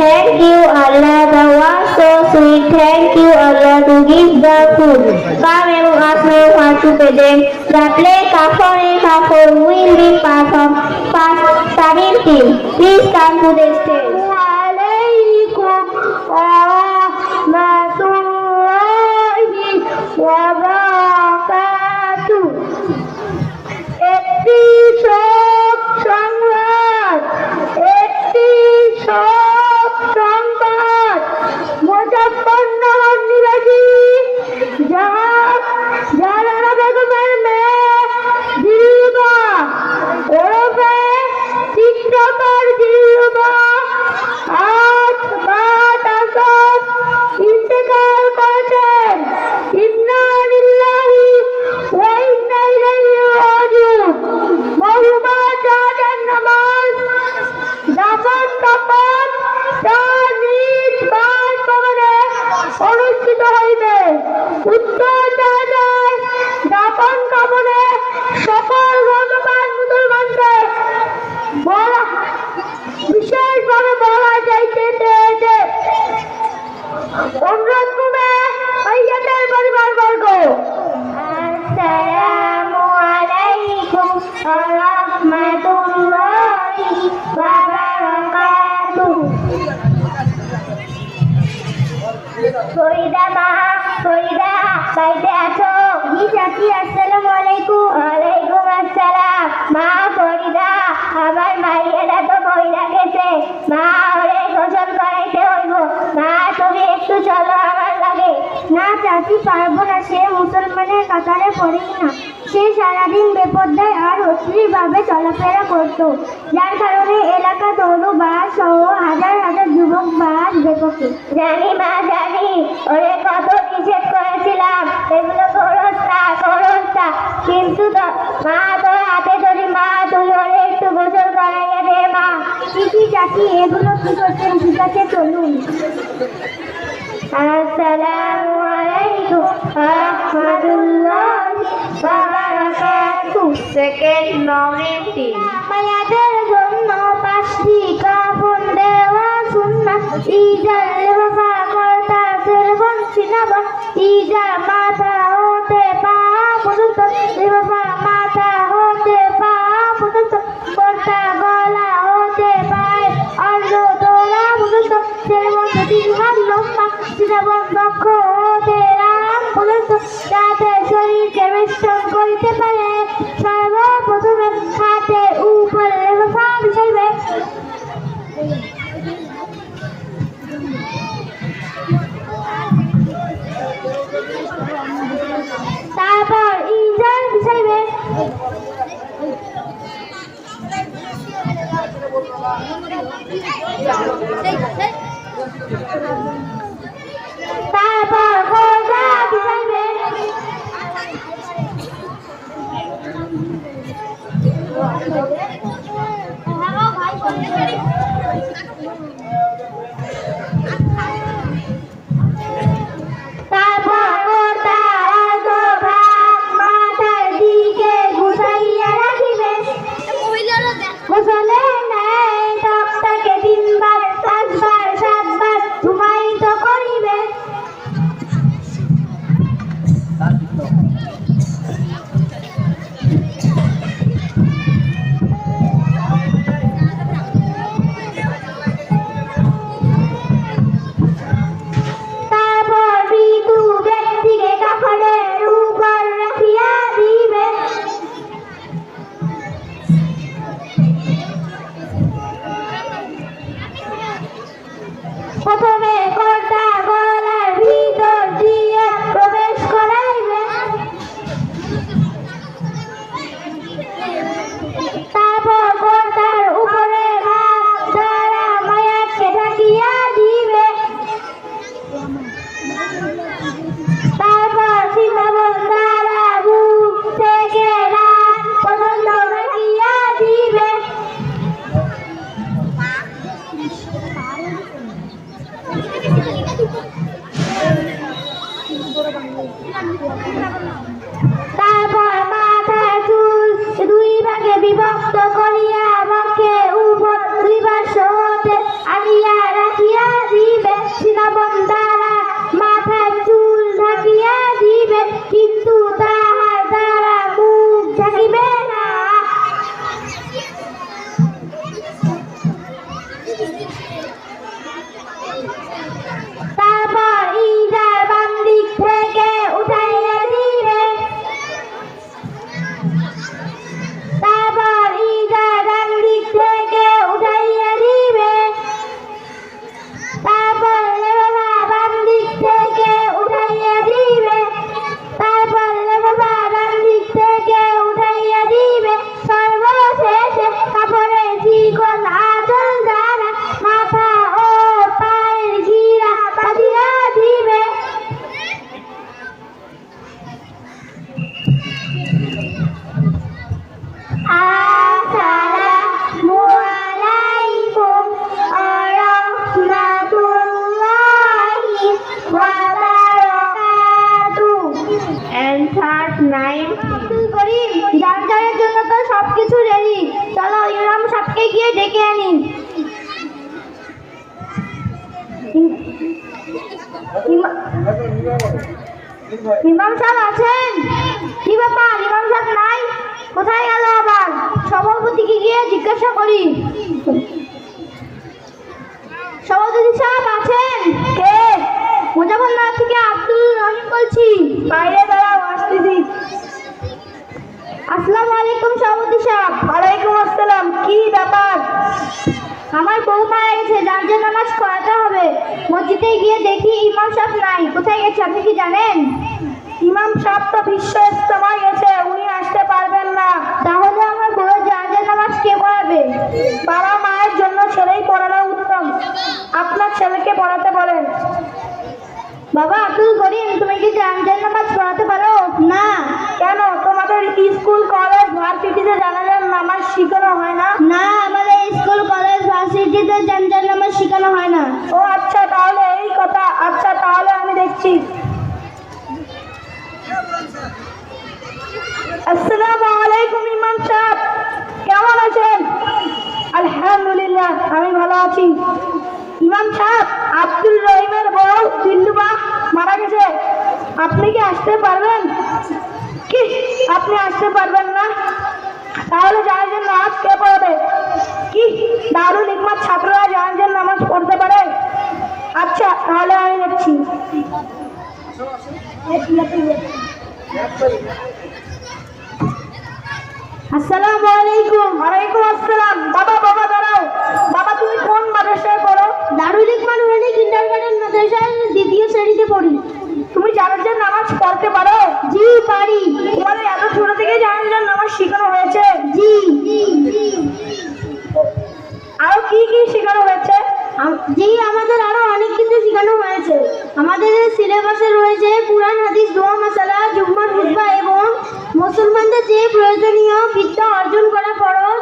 Thank you Allah, the one so sweet. Thank you Allah to give the food. Come এবং আসলে ফাঁসু পেদে the play কাফর will be performed. Starting team, please come to the stage. Alaikum warahmatullahi wabarakatuh. একটি শোক সংবাদ মুজফফরনগর নিবাসী জাহানারা বেগমের মেয়ে দিলরুবা ওরফে চিত্রকর দিলরুবা আজ রাত আসর ইন্তেকাল করেছেন। ইন্না লিল্লাহি ওয়া ইন্না ইলাইহি রাজিউন। মরহুমা জানাজার নামাজ দাফন কাফন তার নিজ বাসভবনে অনুষ্ঠিত হইবে। উত্তর জানাজায় দাফন কাফনে সকল ধর্মপ্রাণ মুসলমানকে বিশেষভাবে বলা যাইতেছে যে অনুরোধ করবে মাইয়াতের পরিবারবর্গ। আসসালামু আলাইকুম ওয়া রাহমাতুল্লাহি ওয়া বারাকাতুহু। ফরিদা বাড়িতে আছো? জি চাচি। আসসালামু আলাইকুম। ওয়ালাইকুম আসসালাম। মা ফরিদা, আমার মাইয়াটা তো মহিলা গেছে, মা ওরে গোসল করাইতে হইব। মা তুমি একটু চলো আমার লাগে। না চাচি, পারবো না, সে মুসলমানের কাতারে পড়েই না। সে সারাদিন বেপরদায় আর অশ্লীলভাবে চলাফেরা করতো, যার কারণে এলাকা তরু বাস সহ হাজার হাজার যুবক বাস বেপকে। জানি মা জানি, ওরে কত নিষেধ করেছিলাম এগুলো করস না, কিন্তু মা তোর হাতে ধরি, মা তুই ওরে একটু গোসল করাইয়া দে। মা কি চাচি, এগুলো কি করছেন? ঠিক আছে চলুন। আসসালামু আলাইকুম ওয়া রাহমাতুল্লাহি ওয়া বারাকাতুহু। Second nominate team. মায়াদের জন্য পাঁচটি কাফন দেওয়া সুন্নাত। ইজার লেফা করতা সেরবন সিনাবা। ইজার মাথা হতে পা পর্যন্ত, লেফা মাথা হতে পা পর্যন্ত, করতা গলা হতে পায় অর্ধ তোলা পর্যন্ত, সেরবন তিন হাত লম্বা, যেমন দক্ষ হতে রাম পর্যন্ত, যাতে শরীরকে মিশ্রণ করিতে পারে। সর্বপ্রথমে হাতের উপরে লেফা বিছাইবে। তারপর ইজার বিছাইবে। তারপর গোজা বিছাইবে। তারপর গোটা অর্ধভাগ মাথার দিকে গুছাইয়া রাখিবে। গোসলে নেয় তক্তাকে 3 বার 5 বার 7 বার ধুমায়িত করিবে। তারপর মৃত্যু ব্যক্তিকে কাফনের উপর রাখিয়া দিবে। প্রথমে কর্তা গলার ভিতর দিয়ে প্রবেশ করাইবে। তারপর কর্তার উপরে হাত দ্বারা মায়াতকে ঢাকিয়া দিবে। তারপর সীতাবন দ্বারা বুক থেকে রাত পর্যন্ত ঢাকিয়া দিবে। তারপর মাথার চুল 2 ভাগে বিভক্ত করিয়া বক্ষে উপর 2 পার্শ্ব হতে আনিয়া রাখিয়া তারপর ইজার বাম দিক থেকে উঠাইয়া দিবে, তারপর ইজার ডান দিক থেকে উঠাইয়া দিবে, তারপর লেবাবা বাম দিক থেকে উঠাইয়া দিবে, তারপর লেবাবা ডান দিক থেকে উঠাইয়া দিবে, সর্বশেষে কাপড়ের চিকন আঁচল দ্বারা মাথা ও পায়ের গিরা বাঁধিয়া দিবে। আসসালামু আলাইকুম ওয়া রাহমাতুল্লাহি ওয়া বারাকাতুহু। অ্যানসার 9। আব্দুল করিম, জানজারের জন্য তো সবকিছু রেডি, চলো ইমাম সাহেবকে গিয়ে ডেকে আনি। ইমাম সাহেব আছেন? কি ব্যাপার, ইমাম সাহেব নাই, কোথায় গেল আবার? সভাপতিকে গিয়ে জিজ্ঞাসা করি। সভাপতি সাহেব আছেন? কে? মুজাফরনগর থেকে আব্দুল রহিম বলছি। বাইরে দাঁড়াও, আসতেছি। আসসালামু আলাইকুম সভাপতি সাহেব। ওয়ালাইকুম আসসালাম। কি ব্যাপার? আমার বউ মারা গেছে, জানাজা নামাজ পড়াতে হবে। মসজিদে গিয়ে দেখি ইমাম সাহেব নাই, কোথায় গেছে আপনি কি জানেন? ইমাম সাহেব তো বিশ্ব ইজতেমায় গেছে, উনি আসতে পারবেন না। তাহলে আমার বউয়ের জানাজা নামাজ কে পড়াবে? বাবা মায়ের জন্য ছেলেই পড়ানো উত্তম, আপনার ছেলেকে পড়াতে বলেন। বাবা আব্দুল করিম, তুমি কি জানাজা নামাজ পড়াতে পারো? না। কেন, তোমাদের স্কুল কলেজ ভার্সিটিতে জানাজার নামাজ শেখানো হয় না? না, আমাদের স্কুল কলেজ ভার্সিটিতে জানাজার নামাজ শেখানো হয় না। ও আচ্ছা, তাহলে এই কথা। আচ্ছা, তাহলে আমি দেখছি। আসসালামু আলাইকুম ইমাম সাহেব, কেমন আছেন? আলহামদুলিল্লাহ, আমি ভালো আছি। ইমাম সাহেব, আব্দুল রহিমের বউ দিল্লুবা মারা গেছে, আপনি কি আসতে পারবেন? কি, আপনি আসতে পারবেন না? তাহলে জানাজার নামাজ কে পড়াবে? কি, দারুল হিকমত ছাত্ররা জানাজার নামাজ পড়তে পারে? আচ্ছা, তাহলে আমি দেখছি। আসসালামু আলাইকুম। ওয়ালাইকুম আসসালাম। বাবা বাবা দাঁড়াও। বাবা, তুমি কোন মাদ্রাসায় পড়ো? দারুল হিকমত নুরানি কিন্ডারগার্টেন মাদ্রাসায় দ্বিতীয় শ্রেণীতে পড়ি। তুমি জানাজার নামাজ পড়তে পারো? জি, পারি। তোমাদের এত ছোট থেকে জানাজার নামাজ শেখানো হয়েছে? জি। আরো কি কি শেখানো হয়েছে? জি, আমাদের আরো অনেক কিছু শেখানো হয়েছে। আমাদের সিলেবাসে রয়েছে কুরআন, হাদিস, দোয়া, মাসালা, জুম্মার খুতবা এবং মুসলমানদের যে প্রয়োজনীয় বিদ্যা অর্জন করা ফরজ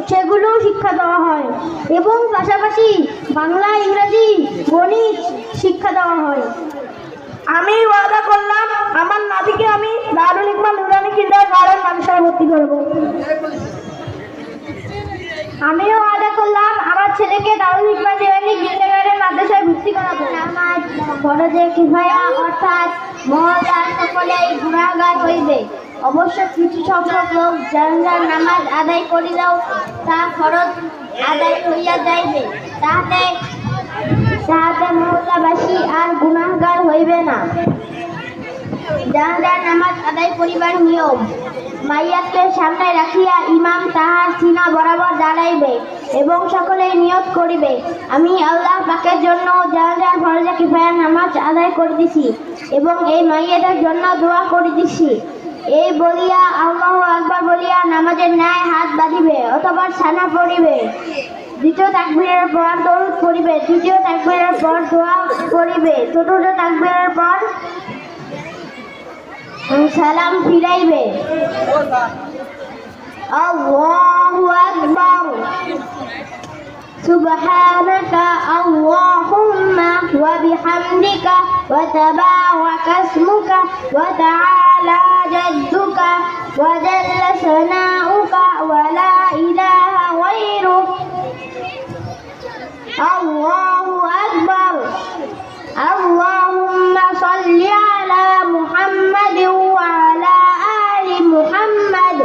সেগুলো শিক্ষা দেওয়া হয় এবং পাশাপাশি বাংলা, ইংরেজি, গণিত শিক্ষা দেওয়া হয়। আমি ওয়াদা করলাম আমার নাতিকে আমি দারুল হিকমত নুরানি কিন্ডারগার্টেন মাদ্রাসায় ভর্তি করব। আমিও ওয়াদা করলাম আমার ছেলেকে দারুল হিকমত নুরানি কিন্ডারগার্টেন মাদ্রাসায় ভর্তি করাবো। নামাজ ফরজে কিফায়া, অর্থাৎ মহল্লার সকলেই গুনাহগার হইবে। অবশ্য কিছু সংখ্যক লোক জানাজার নামাজ আদায় করিলেও তা ফরজ আদায় হইয়া যাইবে, তাহাতে মহল্লাবাসী আর গুনাহগার হইবে না। জানাজার নামাজ আদায় করিবার নিয়ম: মাইয়াতকে সামনে রাখিয়া ইমাম তাহার সিনা বরাবর দাঁড়াইবে এবং সকলেই নিয়ত করিবে, আমি আল্লাহ পাকের জন্য জানাজার ফরজে কিফায়ার নামাজ আদায় করিতেছি এবং এই মাইয়াতের জন্য দোয়া করিতেছি। এই বলিয়া আল্লাহু আকবার বলিয়া নামাজের ন্যায় হাত বাঁধিবে অথবা ছানা পড়িবে। দ্বিতীয় তাকবীরের পর দরুদ পড়িবে, তৃতীয় তাকবীরের পর দোয়া করিবে, চতুর্থ তাকবীরের পর সালাম ফিরাইবে। আল্লাহু আকবার। সুবহানাকা আল্লাহুম্মা ওয়া বিহামদিকা ওয়া তাবারাকা ইসমুকা ওয়া তাআলা জাদ্দুকা ওয়া জাল্লা সানাউকা ওয়া লা ইলাহা গায়রুক। আল্লাহু আকবার। আল্লাহুম্মা সাল্লি আলা মুহাম্মাদ ওয়া আলা আলি মুহাম্মাদ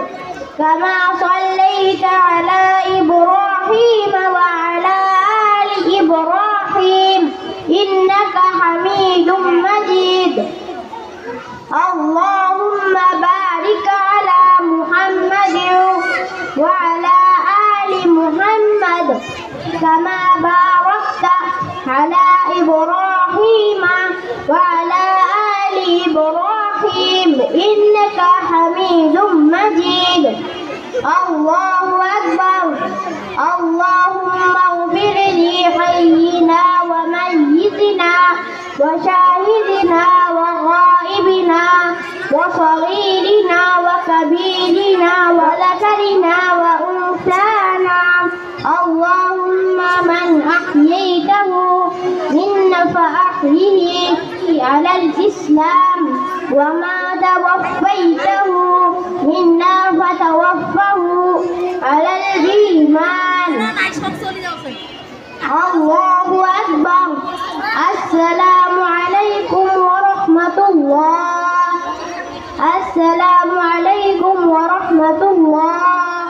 কামা সাল্লাইতা আলা ইব্রাহিম ওয়া আলা আলি ইব্রাহিম اللهم بارك على محمد وعلى آل محمد كما باركت على إبراهيم وعلى آل إبراهيم إنك حميد مجيد. الله أكبر. اللهم اغفر لحينا وميتنا وشاهدنا وغائبنا وصغيرنا وكبيرنا وذكرنا وأنثانا. اللهم من أحييته منا فأحيه على الإسلام وما توفيته منا فتوفه على الإيمان. الله أكبر. السلام عليكم ورحمة الله. السلام عليكم ورحمة الله.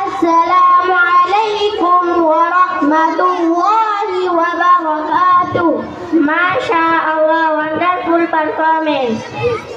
السلام عليكم ورحمة الله وبركاته. ما شاء Allah, wonderful performance.